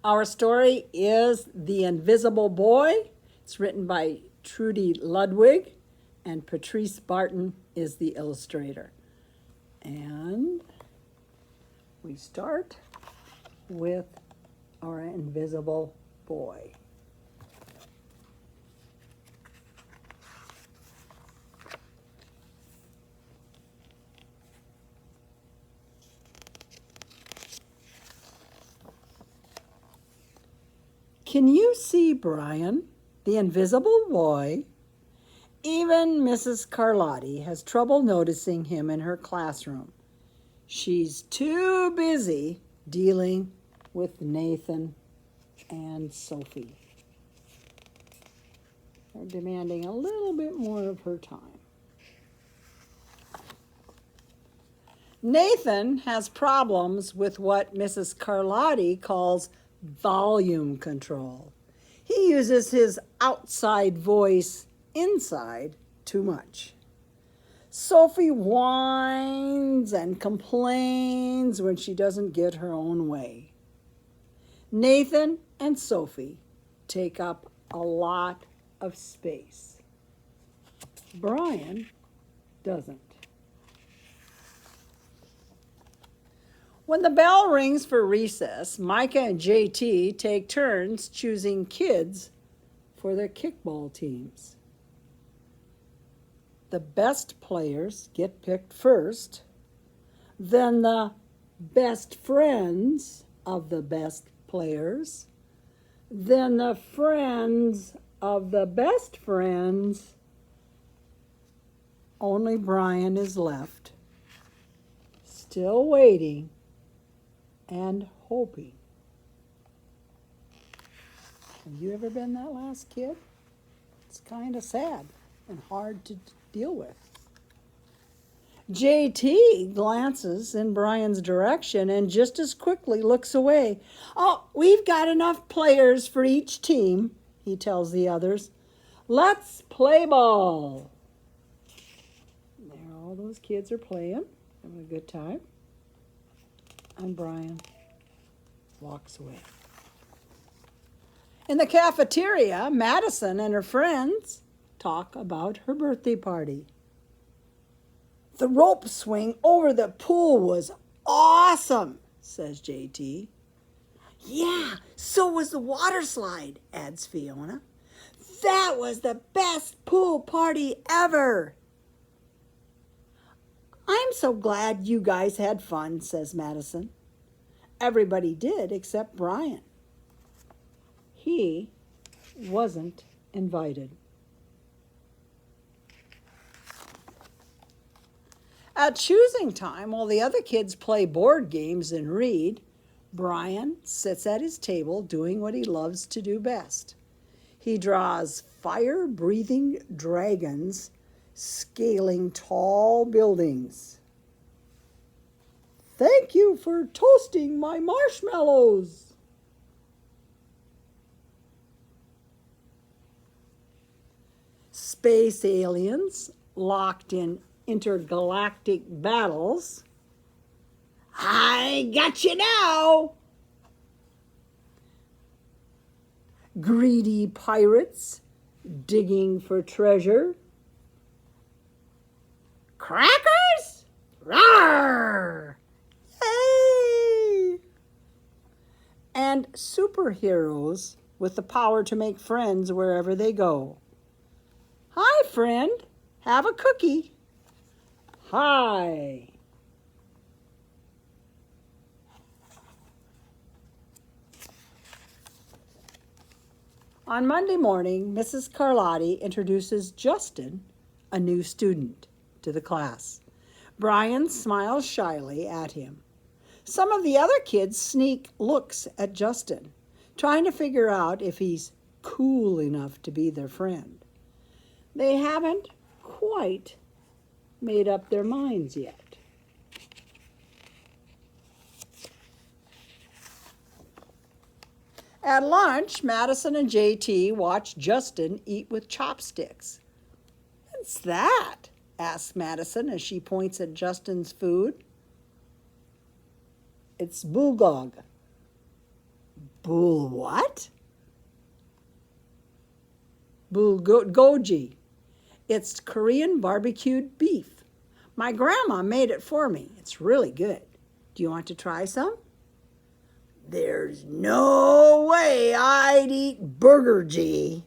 Our story is The Invisible Boy. It's written by Trudy Ludwig, and Patrice Barton is the illustrator. And we start with our invisible boy. Can you see Brian, the invisible boy? Even Mrs. Carlotti has trouble noticing him in her classroom. She's too busy dealing with Nathan and Sophie. They're demanding a little bit more of her time. Nathan has problems with what Mrs. Carlotti calls volume control. He uses his outside voice inside too much. Sophie whines and complains when she doesn't get her own way. Nathan and Sophie take up a lot of space. Brian doesn't. When the bell rings for recess, Micah and JT take turns choosing kids for their kickball teams. The best players get picked first, then the best friends of the best players, then the friends of the best friends. Only Brian is left, still waiting and hoping. Have you ever been that last kid? It's kind of sad and hard to deal with. JT glances in Brian's direction and just as quickly looks away. Oh, we've got enough players for each team, he tells the others. Let's play ball. There, all those kids are playing, having a good time. And Brian walks away. In the cafeteria, Madison and her friends talk about her birthday party. The rope swing over the pool was awesome, says JT. Yeah, so was the water slide, adds Fiona. That was the best pool party ever. I'm so glad you guys had fun, says Madison. Everybody did except Brian. He wasn't invited. At choosing time, while the other kids play board games and read, Brian sits at his table doing what he loves to do best. He draws fire-breathing dragons scaling tall buildings. Thank you for toasting my marshmallows. Space aliens locked in intergalactic battles. I got you now. Greedy pirates digging for treasure. Crackers? Rawr! Yay! And superheroes with the power to make friends wherever they go. Hi, friend. Have a cookie. Hi. On Monday morning, Mrs. Carlotti introduces Justin, a new student, to the class. Brian smiles shyly at him. Some of the other kids sneak looks at Justin, trying to figure out if he's cool enough to be their friend. They haven't quite made up their minds yet. At lunch, Madison and JT watch Justin eat with chopsticks. What's that? Asks Madison as she points at Justin's food. It's bulgog. What? Bulgogi. It's Korean barbecued beef. My grandma made it for me. It's really good. Do you want to try some? There's no way I'd eat burgergy.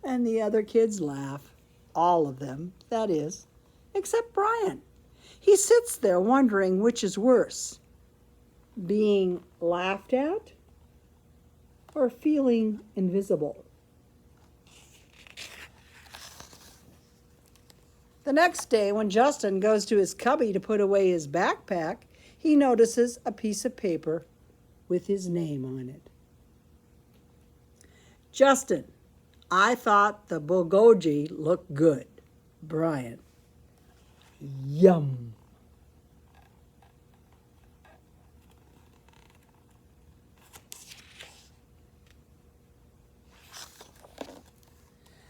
And the other kids laugh. All of them, that is, except Brian. He sits there wondering which is worse, being laughed at or feeling invisible. The next day, when Justin goes to his cubby to put away his backpack, he notices a piece of paper with his name on it. Justin, I thought the bulgogi looked good. Brian. Yum.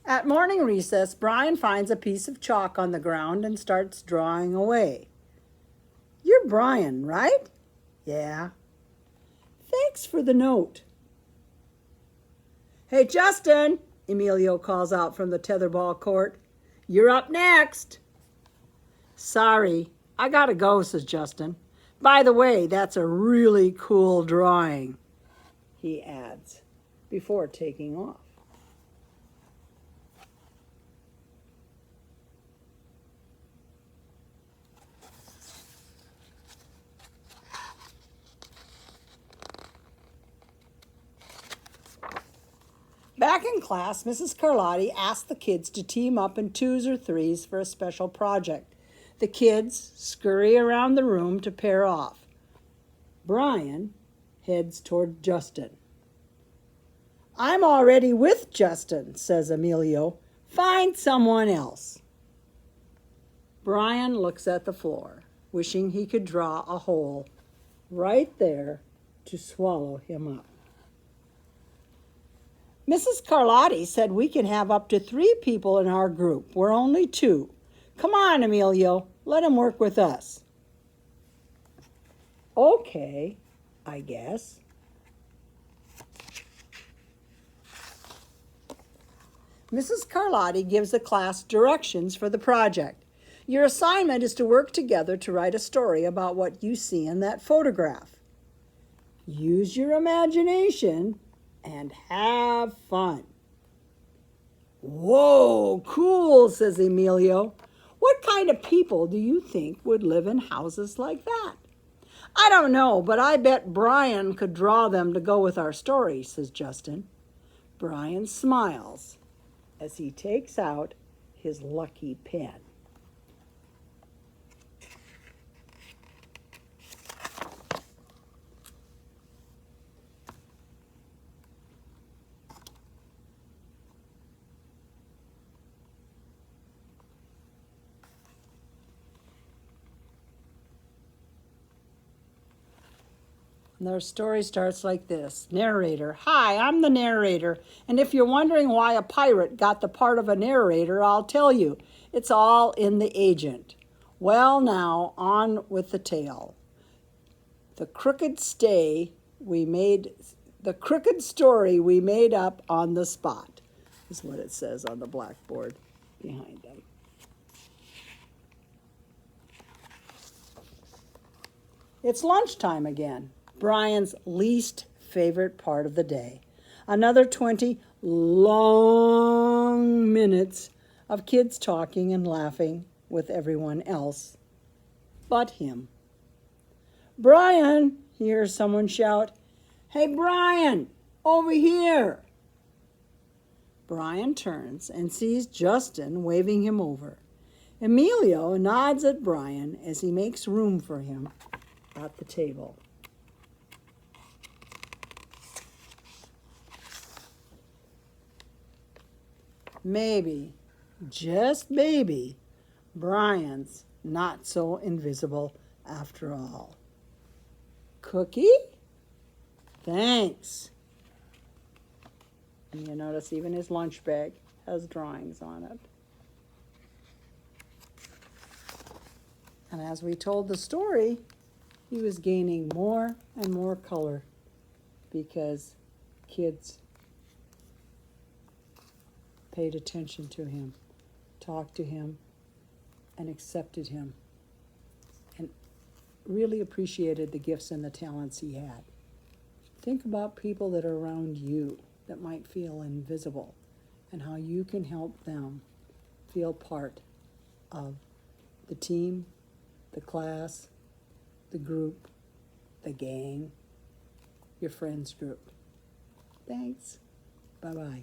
At morning recess, Brian finds a piece of chalk on the ground and starts drawing away. You're Brian, right? Yeah. Thanks for the note. Hey, Justin, Emilio calls out from the tetherball court. You're up next. Sorry, I gotta go, says Justin. By the way, that's a really cool drawing, he adds, before taking off. Back in class, Mrs. Carlotti asked the kids to team up in twos or threes for a special project. The kids scurry around the room to pair off. Brian heads toward Justin. I'm already with Justin, says Emilio. Find someone else. Brian looks at the floor, wishing he could draw a hole right there to swallow him up. Mrs. Carlotti said we can have up to 3 people in our group. We're only 2. Come on, Emilio, let him work with us. Okay, I guess. Mrs. Carlotti gives the class directions for the project. Your assignment is to work together to write a story about what you see in that photograph. Use your imagination and have fun. Whoa, cool, says Emilio. What kind of people do you think would live in houses like that? I don't know, but I bet Brian could draw them to go with our story, says Justin. Brian smiles as he takes out his lucky pen. And their story starts like this. Narrator. Hi, I'm the narrator. And if you're wondering why a pirate got the part of a narrator, I'll tell you. It's all in the agent. Well, now, on with the tale. The crooked story we made up on the spot, is what it says on the blackboard behind them. It's lunchtime again. Brian's least favorite part of the day. Another 20 long minutes of kids talking and laughing with everyone else but him. Brian, he hears someone shout, Hey, Brian, over here. Brian turns and sees Justin waving him over. Emilio nods at Brian as he makes room for him at the table. Maybe, just maybe, Brian's not so invisible after all. Cookie? Thanks. And you notice even his lunch bag has drawings on it. And as we told the story, he was gaining more and more color because kids paid attention to him, talked to him, and accepted him, and really appreciated the gifts and the talents he had. Think about people that are around you that might feel invisible and how you can help them feel part of the team, the class, the group, the gang, your friends group. Thanks. Bye-bye.